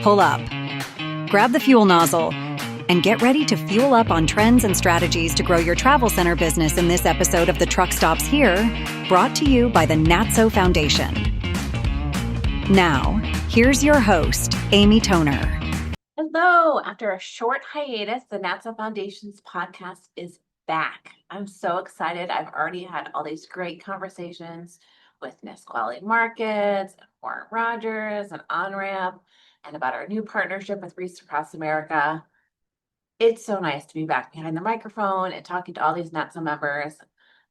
pull up. Grab the fuel nozzle and get ready to fuel up on trends and strategies to grow your travel center business in this episode of The Truck Stops Here, brought to you by the NATSO Foundation. Now, here's your host, Amy Toner. Hello. After a short hiatus, the NATSO Foundation's podcast is back. I'm so excited. I've already had all these great conversations with Nisqually Markets, and Warren Rogers, and OnRamp, and about our new partnership with Reefs Across America. It's so nice to be back behind the microphone and talking to all these NATSO members.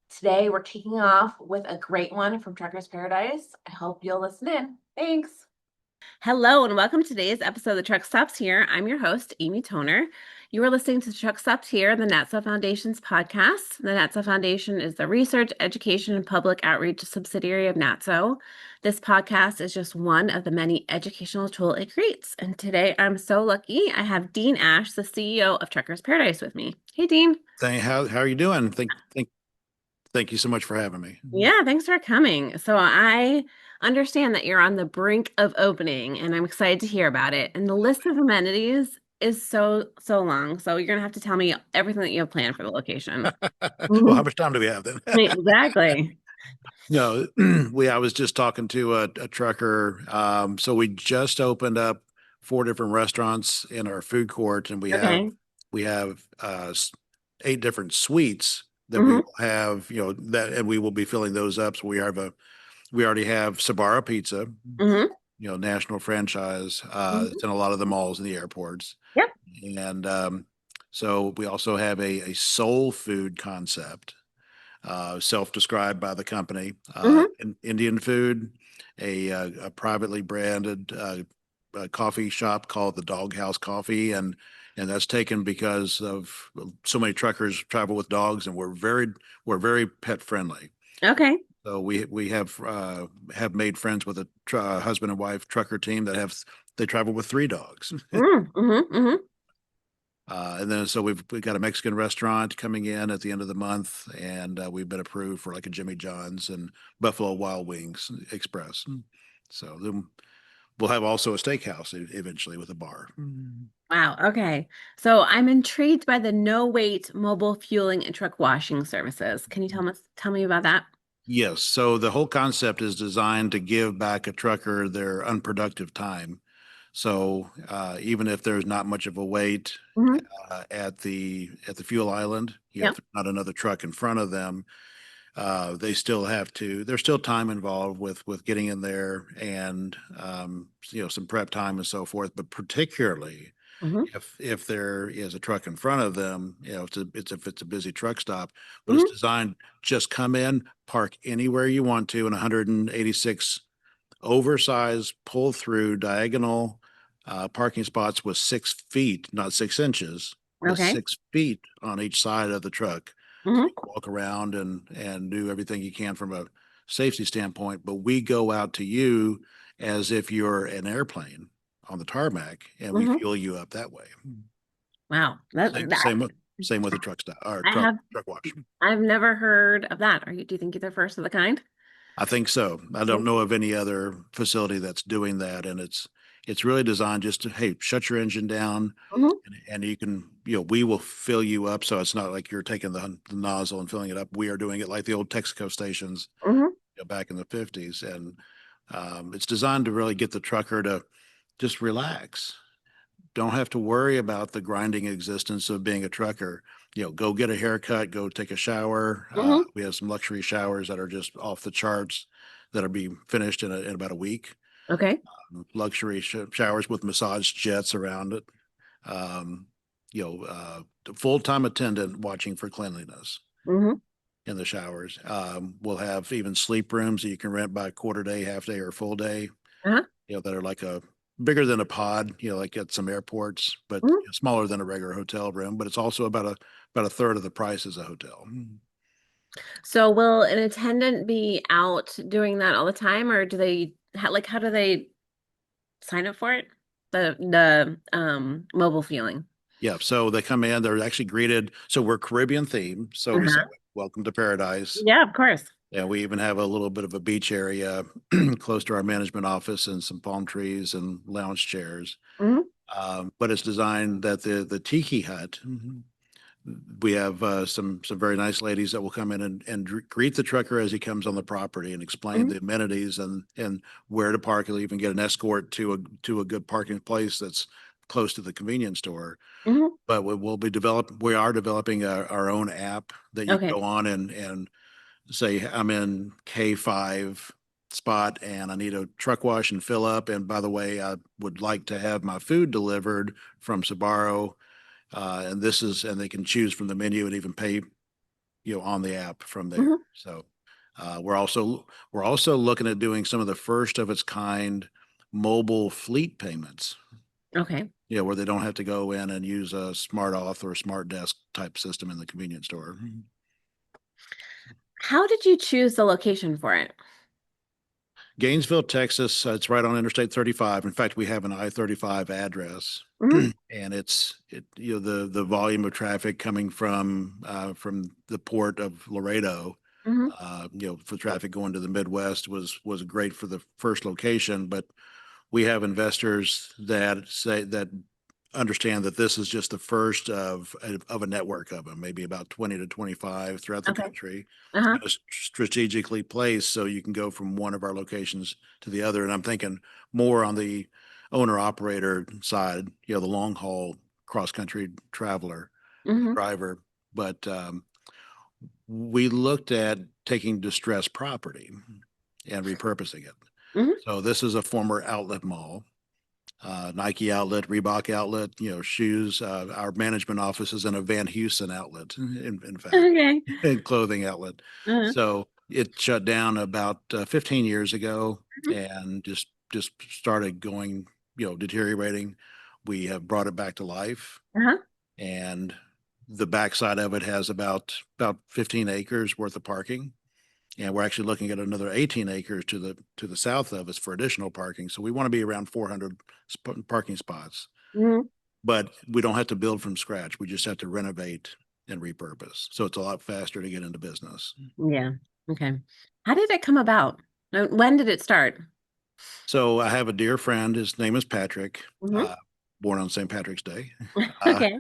Today, we're kicking off with a great one from Truckers Paradise. I hope you'll listen in. Thanks. Hello and welcome to today's episode of The Truck Stops Here. I'm your host, Amy Toner. You are listening to The Truck Stops Here, the NATSO Foundation's podcast. The NATSO Foundation is the research, education, and public outreach subsidiary of NATSO. This podcast is just one of the many educational tools it creates. And today I'm so lucky I have Dean Ash, the CEO of Truckers Paradise, with me. Hey, Dean. How are you doing? Thank you so much for having me. Yeah, thanks for coming. So I understand that you're on the brink of opening, and I'm excited to hear about it. And the list of amenities is so long. So you're gonna have to tell me everything that you have planned for the location. Well, how much time do we have then? Exactly. No, I was just talking to a trucker. So we just opened up 4 different restaurants in our food court, and we have 8 different suites that we will have, and we will be filling those up. So we already have Sbarro Pizza, national franchise. It's in a lot of the malls and the airports. Yep. And so we also have a soul food concept, self-described by the company, Indian food, a privately branded coffee shop called the Doghouse Coffee, and that's taken because of so many truckers travel with dogs, and we're very pet friendly. Okay. So we have made friends with a husband and wife trucker team they travel with 3 dogs. And then so we've got a Mexican restaurant coming in at the end of the month, and we've been approved for like a Jimmy John's and Buffalo Wild Wings Express. So then we'll have also a steakhouse eventually with a bar. Wow. Okay. So I'm intrigued by the no-wait mobile fueling and truck washing services. Can you tell me about that? Yes. So the whole concept is designed to give back a trucker their unproductive time. So even if there's not much of a wait at the fuel island, if there's not another truck in front of them, there's still time involved with getting in there and some prep time and so forth. But particularly if there is a truck in front of them, if it's a busy truck stop, but it's designed just come in, park anywhere you want to in 186 oversized pull through diagonal parking spots with 6 feet, not 6 inches, but 6 feet on each side of the truck. So you can walk around and do everything you can from a safety standpoint, but we go out to you as if you're an airplane on the tarmac, and we fuel you up that way. Wow. Same with the truck stop or truck wash. I've never heard of that. Do you think you're the first of the kind? I think so. I don't know of any other facility that's doing that, and it's really designed just to, hey, shut your engine down, and you can, we will fill you up. So it's not like you're taking the nozzle and filling it up. We are doing it like the old Texaco stations back in the 50s, and it's designed to really get the trucker to just relax. Don't have to worry about the grinding existence of being a trucker. Go get a haircut, go take a shower. We have some luxury showers that are just off the charts that'll be finished in about a week. Okay. Luxury showers with massage jets around it. Full-time attendant watching for cleanliness in the showers. We'll have even sleep rooms that you can rent by quarter day, half day, or full day. That are like bigger than a pod, like at some airports, but smaller than a regular hotel room. But it's also about a third of the price as a hotel. So will an attendant be out doing that all the time, or do they how do they sign up for it? The mobile fueling. Yeah, so they come in, they're actually greeted. So we're Caribbean themed. So we say, welcome to paradise. Yeah, of course. Yeah, we even have a little bit of a beach area close to our management office and some palm trees and lounge chairs. Mhm. But it's designed that the tiki hut, we have some very nice ladies that will come in and greet the trucker as he comes on the property and explain Mhm. the amenities and where to park. He'll even get an escort to a good parking place that's close to the convenience store. Mhm. But we are developing our own app that you Okay. go on and say, I'm in K5 spot and I need a truck wash and fill up. And by the way, I would like to have my food delivered from Sabaro. And they can choose from the menu and even pay, on the app from there. Mhm. So we're also looking at doing some of the first of its kind mobile fleet payments, Okay. where they don't have to go in and use a smart auth or a smart desk type system in the convenience store. How did you choose the location for it? Gainesville, Texas. It's right on Interstate 35. In fact, we have an I-35 address, Mhm. and the volume of traffic coming from the port of Laredo, Mhm. for traffic going to the Midwest was great for the first location. But we have investors that understand that this is just the first of a network of them, maybe about 20 to 25 throughout the Okay. country, Uh-huh. kind of strategically placed so you can go from one of our locations to the other. And I'm thinking more on the owner operator side, the long haul cross country traveler Mhm. driver. But we looked at taking distressed property and repurposing it. Mhm. So this is a former outlet mall, Nike outlet, Reebok outlet, shoes. Our management office is in a Van Heusen outlet, in fact, Okay. and clothing outlet. Uh-huh. So it shut down about 15 years ago Mhm. and just started going, deteriorating. We have brought it back to life, Uh-huh. and the backside of it has about 15 acres worth of parking. And we're actually looking at another 18 acres to the south of us for additional parking. So we want to be around 400 parking spots, Mhm. but we don't have to build from scratch. We just have to renovate and repurpose. So it's a lot faster to get into business. Yeah. Okay. How did it come about? When did it start? So I have a dear friend. His name is Patrick, Mhm. born on St. Patrick's Day. Uh, Okay.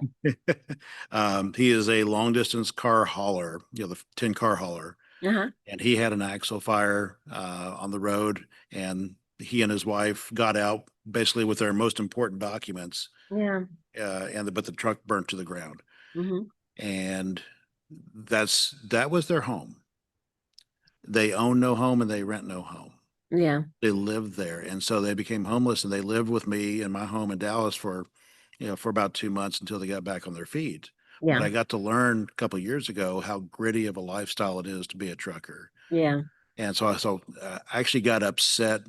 he is a long distance car hauler, the 10 car hauler. Uh-huh. And he had an axle fire on the road, and he and his wife got out basically with their most important documents, Yeah. but the truck burnt to the ground, Mhm. and that was their home. They own no home and they rent no home. Yeah. They lived there, and so they became homeless, and they lived with me in my home in Dallas for about 2 months until they got back on their feet. But Yeah. I got to learn a couple of years ago how gritty of a lifestyle it is to be a trucker. Yeah. And so I actually got upset,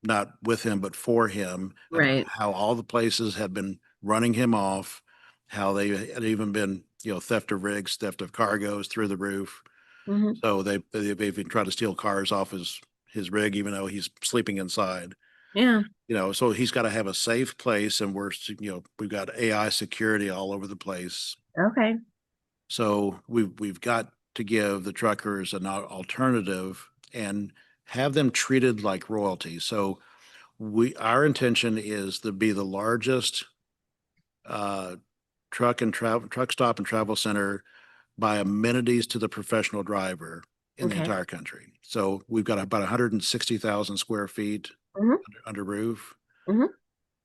not with him, but for him, about Right. how all the places had been running him off, how they had even been, theft of rigs, theft of cargoes through the roof. Mhm. So they've even tried to steal cars off his rig, even though he's sleeping inside. Yeah. So he's got to have a safe place, and we've got AI security all over the place. Okay. So we've got to give the truckers an alternative and have them treated like royalty. So our intention is to be the largest uh, truck stop and travel center by amenities to the professional driver in the Okay. entire country. So we've got about 160,000 square feet Mhm. under roof. Mhm.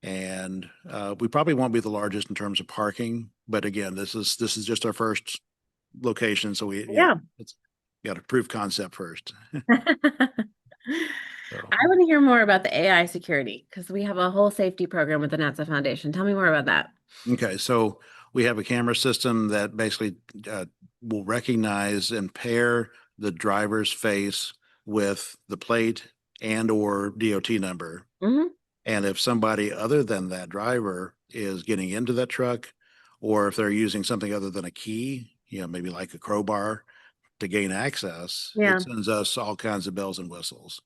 And we probably won't be the largest in terms of parking, but again, this is just our first location, so Yeah. it's got to prove concept first. So, I want to hear more about the AI security because we have a whole safety program with the NATSO Foundation. Tell me more about that. okay, so we have a camera system that basically will recognize and pair the driver's face with the plate and or DOT number. Mhm. And if somebody other than that driver is getting into that truck, or if they're using something other than a key, maybe like a crowbar to gain access, it Yeah. sends us all kinds of bells and whistles.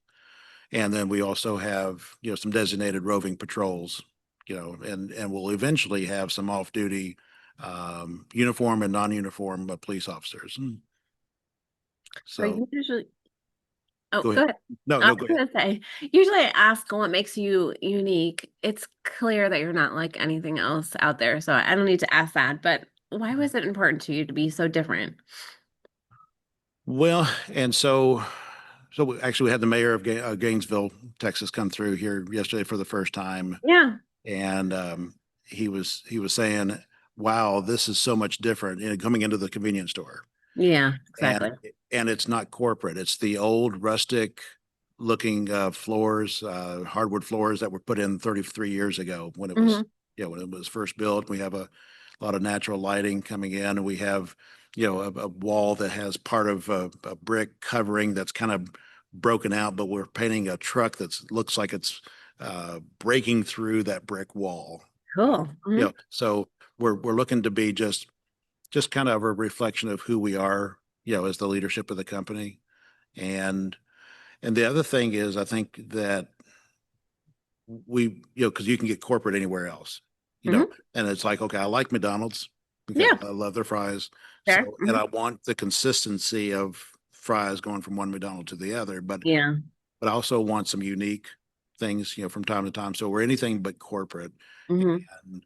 And then we also have, some designated roving patrols, and we'll eventually have some off-duty uniform and non-uniform police officers. Are So you usually Oh, Oh, Go go ahead. ahead. No, I no, was go ahead. gonna say, usually I ask what makes you unique. It's clear that you're not like anything else out there, so I don't need to ask that. But why was it important to you to be so different? Well, and actually we had the mayor of Gainesville, Texas, come through here yesterday for the first time, Yeah. and he was saying, "Wow, this is so much different." Coming into the convenience store, Yeah, and exactly. and it's not corporate. It's the old rustic looking floors, hardwood floors that were put in 33 years ago when it was, Hmm. when it was first built. We have a lot of natural lighting coming in, and we have, a wall that has part of a brick covering that's kind of broken out, but we're painting a truck that looks like it's breaking through that brick wall. Cool. Hmm. So we're looking to be just kind of a reflection of who we are, as the leadership of the company. And the other thing is, I think that because you can get corporate anywhere else, you know, Hmm. and it's like, okay, I like McDonald's because Yeah, I love their fries. fair. So, and Hmm. I want the consistency of fries going from one McDonald's to the other, Yeah. but I also want some unique things, from time to time. So we're anything but corporate. Hmm. And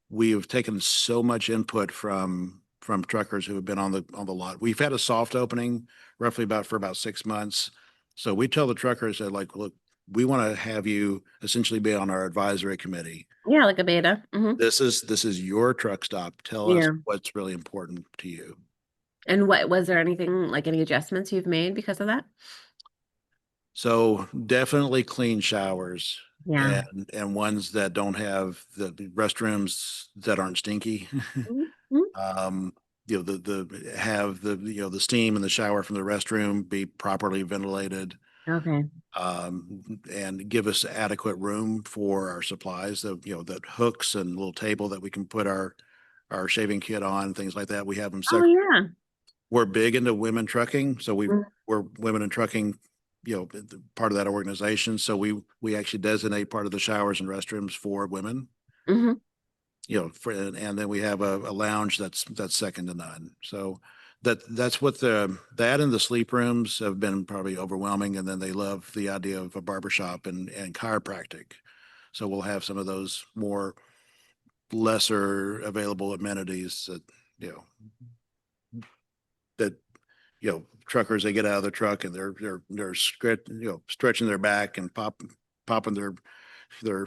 we have taken so much input from truckers who have been on the lot. We've had a soft opening roughly for about 6 months. So we tell the truckers that, like, look, we want to have you essentially be on our advisory committee. Yeah, like a beta. This is your truck stop. Tell us Yeah. what's really important to you. And what was there anything like any adjustments you've made because of that? So definitely clean showers, Yeah. and ones that don't have the restrooms that aren't stinky. Mhm. Um, the have the steam in the shower from the restroom be properly ventilated, Okay. and give us adequate room for our supplies. That hooks and little table that we can put our shaving kit on, things like that. We have them Oh separate. yeah. We're big into women trucking, so Mhm. we're women in trucking, part of that organization. So we actually designate part of the showers and restrooms for women. Mhm. And then we have a lounge that's second to none. So that's what that and the sleep rooms have been probably overwhelming. And then they love the idea of a barbershop and chiropractic. So we'll have some of those more lesser available amenities you know, that, truckers, they get out of the truck and they're stretching their back and popping their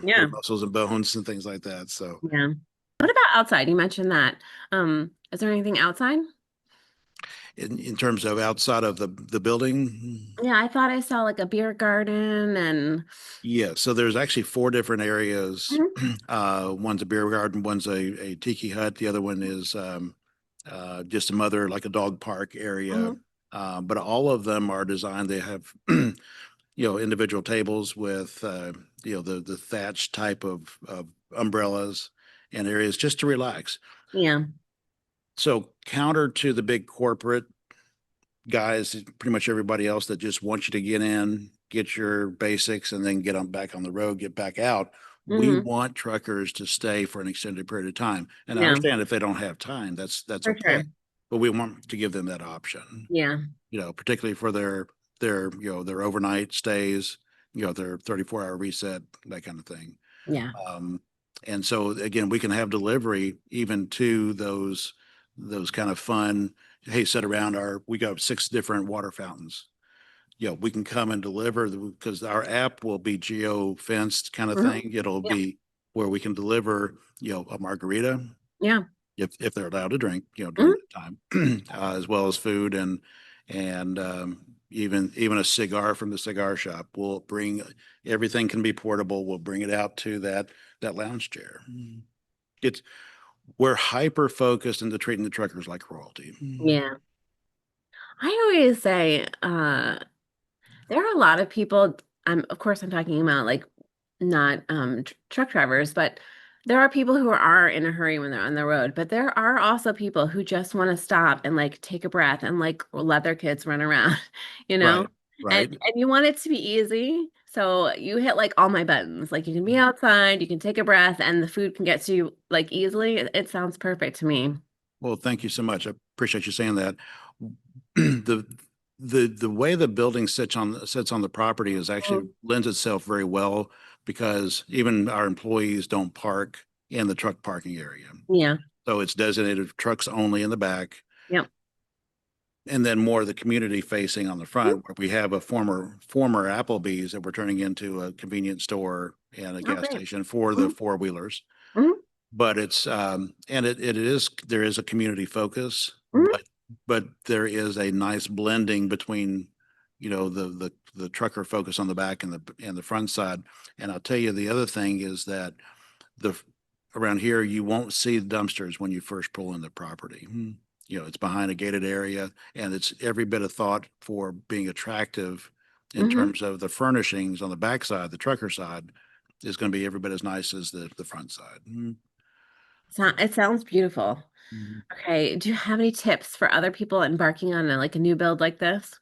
Yeah. muscles and bones and things like that. So Yeah. What about outside? You mentioned that. Is there anything outside? in terms of outside of the building. Yeah, I thought I saw like a beer garden and Yeah, so there's actually four different areas. Mhm. One's a beer garden, one's a tiki hut, the other one is just a mother, like a dog park area. Mhm. But all of them are designed, they have, individual tables with, the thatch type of umbrellas and areas just to relax. Yeah. So counter to the big corporate guys, pretty much everybody else that just wants you to get in, get your basics, and then get on back on the road, get back out. We Hmm. want truckers to stay for an extended period of time. And I Yeah, understand if they don't have time, that's for okay. sure. But we want to give them that option, Yeah. particularly for their overnight stays, their 34-hour reset, that kind of thing. Yeah. Um, and so again, we can have delivery even to those kind of fun. Hey, sit around we got 6 different water fountains. We can come and deliver because our app will be geo fenced kind of Hmm. thing. It'll Yeah. be where we can deliver, a margarita Yeah. if they're allowed to drink, during Hmm. that time, as well as food and even a cigar from the cigar shop. We'll bring everything can be portable. We'll bring it out to that lounge chair. It's We're hyper focused into treating the truckers like royalty. Yeah. I always say, there are a lot of people, of course I'm talking about like not truck drivers, but there are people who are in a hurry when they're on the road, but there are also people who just want to stop and like take a breath and like let their kids run around, you know? Right, right. And you want it to be easy. So you hit like all my buttons. Like you can be outside, you can take a breath, and the food can get to you like easily. It sounds perfect to me. Well, thank you so much. I appreciate you saying that. The the way the building sits on the property is actually lends itself very well because even our employees don't park in the truck parking area. Yeah. So it's designated trucks only in the back. Yep. And then more of the community facing on the front, where we have a former Applebee's that we're turning into a convenience store and a gas station for the four-wheelers. But it's and it is, there is a community focus, but there is a nice blending between, you know, the trucker focus on the back and the front side. And I'll tell you, the other thing is that around here you won't see dumpsters when you first pull in the property. You know, it's behind a gated area, and it's every bit of thought for being attractive in terms of the furnishings on the back side. The trucker side is going to be every bit as nice as the front side. It sounds beautiful. Okay. Do you have any tips for other people embarking on like a new build like this?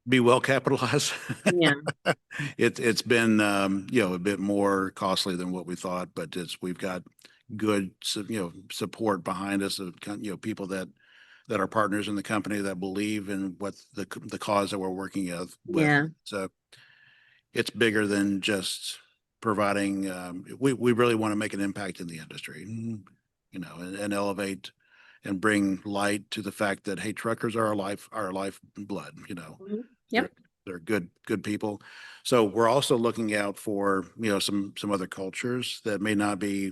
Be well capitalized. Yeah. It's been you know, a bit more costly than what we thought, but we've got good support behind us of, you know, people that are partners in the company that believe in what the cause that we're working with. Yeah. So it's bigger than just providing. We really want to make an impact in the industry, you know, and elevate and bring light to the fact that, hey, truckers are our lifeblood, you know. Yep. They're good people. So we're also looking out for, you know, some other cultures that may not be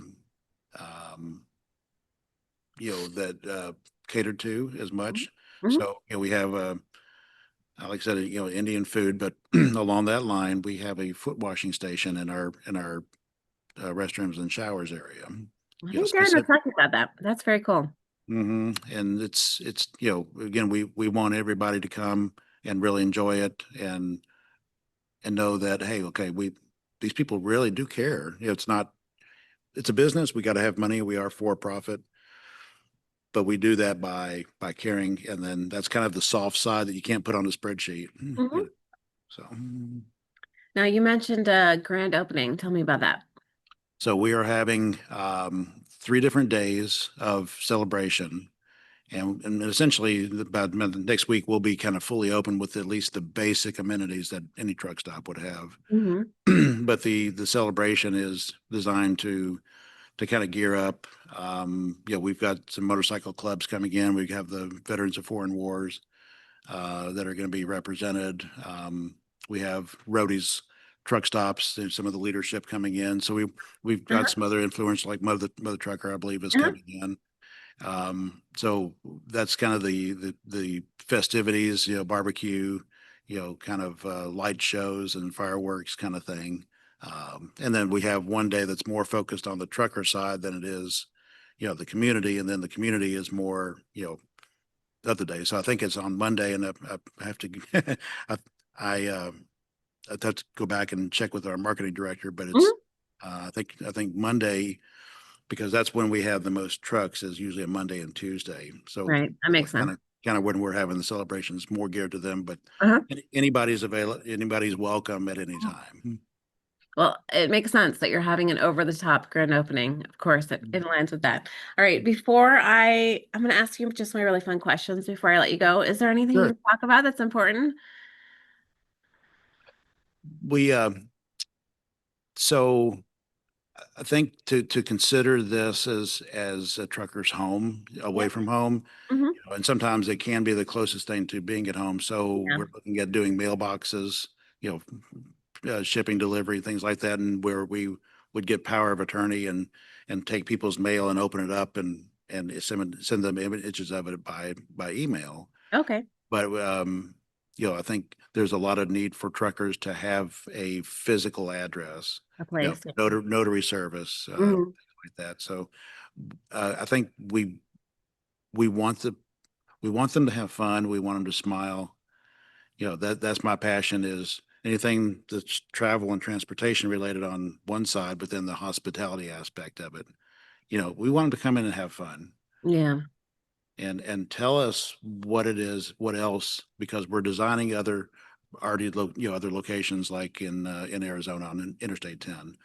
you know, that catered to as much. So, you know, we have like I said, you know, Indian food, but along that line, we have a foot washing station in our restrooms and showers area. I You know, think Darren was talking about that. That's very cool. and it's you know, again, we want everybody to come and really enjoy it and know that, hey, okay, these people really do care. You know, it's a business. We got to have money. We are for profit, but we do that by caring. And then that's kind of the soft side that you can't put on a spreadsheet. You know, so. Now you mentioned a grand opening. Tell me about that. So we are having 3 different days of celebration. And essentially, about next week, we'll be kind of fully open with at least the basic amenities that any truck stop would have. But the celebration is designed to kind of gear up. You know, we've got some motorcycle clubs coming in. We have the Veterans of Foreign Wars that are going to be represented. We have roadies, truck stops, and some of the leadership coming in. So we've got some other influence, like Mother Trucker, I believe, is coming in. So that's kind of the festivities, you know, barbecue, you know, kind of light shows and fireworks kind of thing. And then we have one day that's more focused on the trucker side than it is, you know, the community. And then the community is more, you know, the other day. So I think it's on Monday, and I have to, I'd have to go back and check with our marketing director, but it's, I think Monday, because that's when we have the most trucks, is usually a Monday and Tuesday. So Right. That makes sense. Kind of when we're having the celebrations, more geared to them, but anybody's available, anybody's welcome at any time. Well, it makes sense that you're having an over-the-top grand opening. Of course, it aligns with that. All right, I'm going to ask you just my really fun questions before I let you go. Is there anything you can talk about that's important? So I think to consider this as a trucker's home, away from home, you know, and sometimes it can be the closest thing to being at home. So we're looking at doing mailboxes, you know, shipping, delivery, things like that, and where we would get power of attorney and take people's mail and open it up and send them images of it by email. Okay. But you know, I think there's a lot of need for truckers to have a physical address, A place. you know, notary service, things like that. So I think we want them to have fun. We want them to smile. You know, that's my passion, is anything that's travel and transportation related on one side, but then the hospitality aspect of it. You know, we want them to come in and have fun. Yeah. And tell us what it is, what else, because we're designing other locations, like in Arizona on Interstate 10.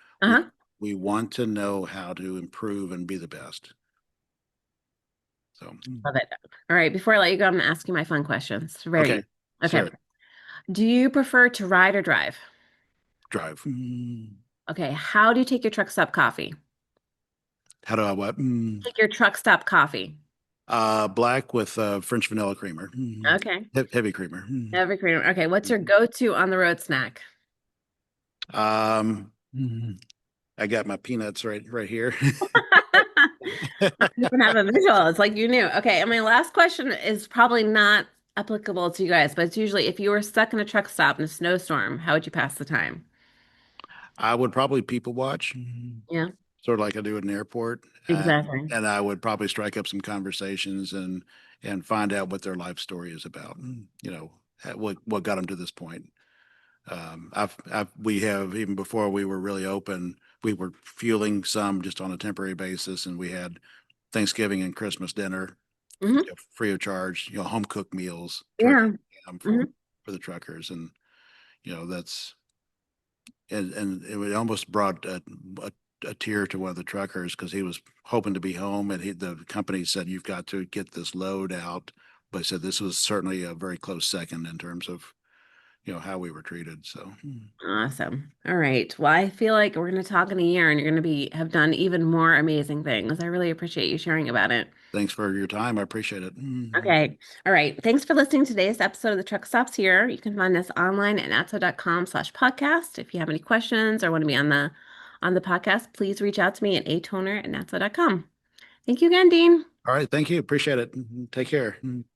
We want to know how to improve and be the best. So, Love it. All right. Before I let you go, I'm going to ask you my fun questions. Ready? okay, Okay. sure. Do you prefer to ride or drive? Drive. Okay. How do you take your truck stop coffee? How do I what? Take your truck stop coffee. Black with French vanilla creamer. Okay. Heavy creamer. Every cream. Okay. What's your go-to on the road snack? I got my peanuts right here. I even have a visual. It's like you knew. Okay. And my last question is probably not applicable to you guys, but it's usually if you were stuck in a truck stop in a snowstorm, how would you pass the time? I would probably people watch, Yeah, sort of like I do at an airport, exactly. and I would probably strike up some conversations and find out what their life story is about. You know, what got them to this point. We have even before we were really open, we were fueling some just on a temporary basis, and we had Thanksgiving and Christmas dinner, Hmm. free of charge. Home cooked meals, turkey, Yeah. ham Hmm. for the truckers, and that's and it almost brought a tear to one of the truckers because he was hoping to be home, and the company said you've got to get this load out, but he said this was certainly a very close second in terms of how we were treated. So Awesome. All right. Well, I feel like we're going to talk in a year and you're going to have done even more amazing things. I really appreciate you sharing about it. thanks for your time. I appreciate it. Okay. All right. Thanks for listening to today's episode of the Truck Stops Here. You can find us online at natso.com/podcast. If you have any questions or want to be on the podcast, please reach out to me at atoner@natso.com. Thank you again, Dean. All right, thank you. Appreciate it. Take care.